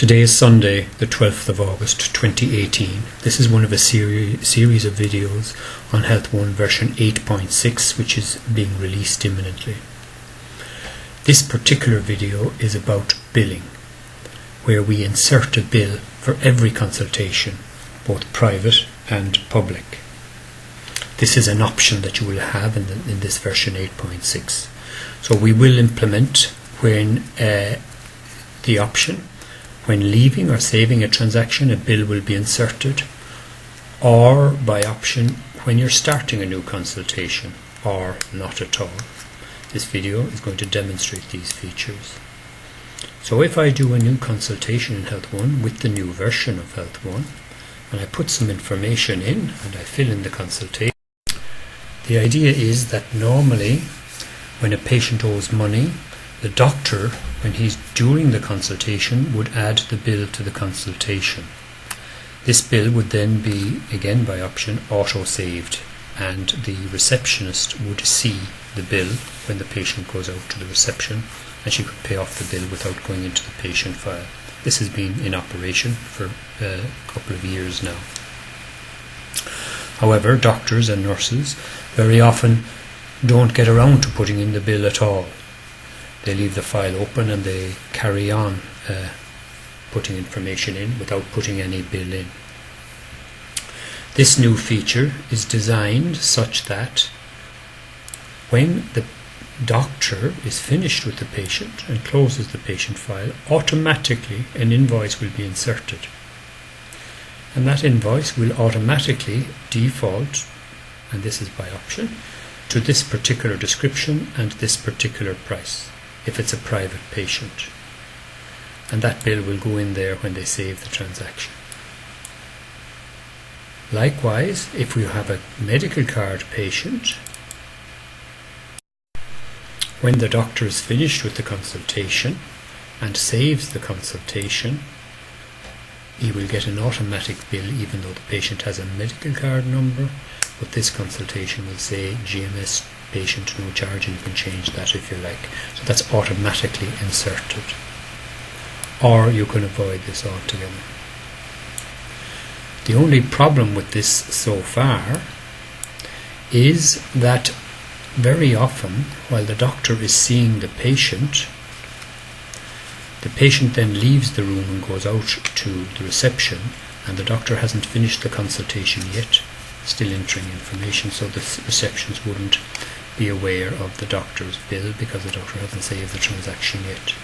Today is Sunday, the 12th of August 2018. This is one of a series of videos on Health 1 version 8.6, which is being released imminently. This particular video is about billing, where we insert a bill for every consultation, both private and public. This is an option that you will have in this version 8.6. So we will implement when the option, when leaving or saving a transaction, a bill will be inserted, or by option when you're starting a new consultation, or not at all. This video is going to demonstrate these features. So if I do a new consultation in Health 1 with the new version of Health 1, and I put some information in and I fill in the consultation, the idea is that normally when a patient owes money, the doctor, when he's doing the consultation, would add the bill to the consultation. This bill would then be, again by option, auto-saved, and the receptionist would see the bill when the patient goes out to the reception, and she could pay off the bill without going into the patient file. This has been in operation for a couple of years now. However, doctors and nurses very often don't get around to putting in the bill at all. They leave the file open and they carry on putting information in without putting any bill in. This new feature is designed such that when the doctor is finished with the patient and closes the patient file, automatically an invoice will be inserted. And that invoice will automatically default, and this is by option, to this particular description and this particular price, if it's a private patient. And that bill will go in there when they save the transaction. Likewise, if we have a medical card patient, when the doctor is finished with the consultation and saves the consultation, he will get an automatic bill even though the patient has a medical card number, but this consultation will say GMS patient, no charge, and you can change that if you like. So that's automatically inserted. Or you can avoid this altogether. The only problem with this so far is that very often while the doctor is seeing the patient then leaves the room and goes out to the reception, and the doctor hasn't finished the consultation yet, still entering information, so the receptionist wouldn't be aware of the doctor's bill because the doctor hasn't saved the transaction yet.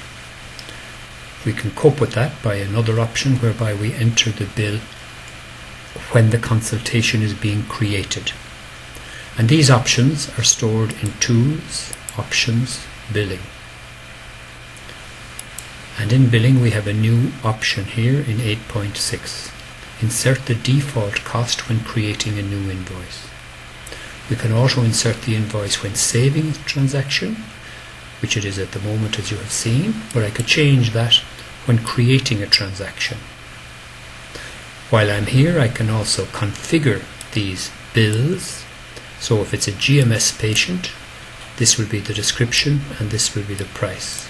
We can cope with that by another option whereby we enter the bill when the consultation is being created. And these options are stored in Tools, Options, Billing. And in Billing we have a new option here in 8.6. Insert the default cost when creating a new invoice. We can also insert the invoice when saving a transaction, which it is at the moment as you have seen, but I could change that when creating a transaction. While I'm here, I can also configure these bills. So if it's a GMS patient, this will be the description and this will be the price.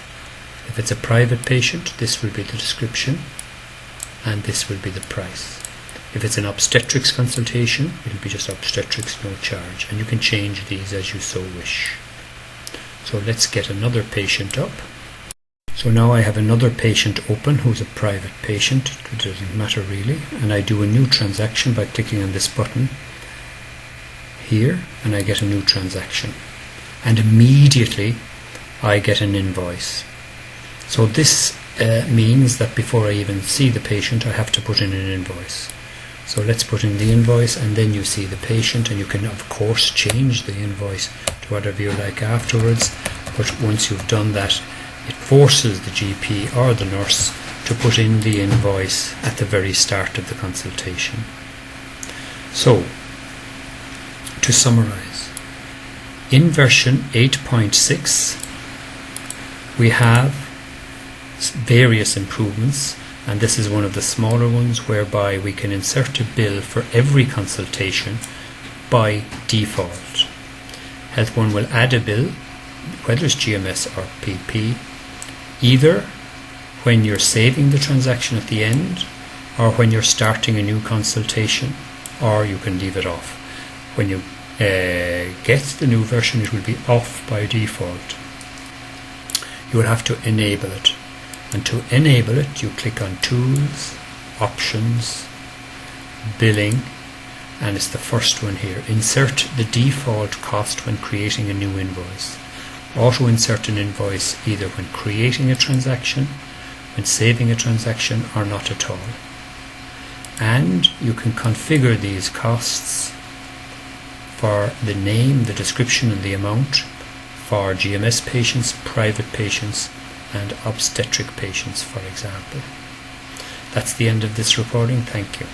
If it's a private patient, this will be the description and this will be the price. If it's an obstetrics consultation, it will be just obstetrics, no charge, and you can change these as you so wish. So let's get another patient up. So now I have another patient open who's a private patient, it doesn't matter really, and I do a new transaction by clicking on this button here, and I get a new transaction, and immediately I get an invoice. So this means that before I even see the patient I have to put in an invoice. So let's put in the invoice, and then you see the patient, and you can of course change the invoice to whatever you like afterwards, but once you've done that, it forces the GP or the nurse to put in the invoice at the very start of the consultation. So, to summarize, in version 8.6 we have various improvements, and this is one of the smaller ones whereby we can insert a bill for every consultation by default. Health 1 will add a bill, whether it's GMS or PP, either when you're saving the transaction at the end, or when you're starting a new consultation, or you can leave it off. When you get the new version, it will be off by default. You will have to enable it, and to enable it you click on Tools, Options, Billing, and it's the first one here. Insert the default cost when creating a new invoice. Auto insert an invoice either when creating a transaction, when saving a transaction, or not at all. And you can configure these costs for the name, the description and the amount for GMS patients, private patients and obstetric patients, for example. That's the end of this recording. Thank you.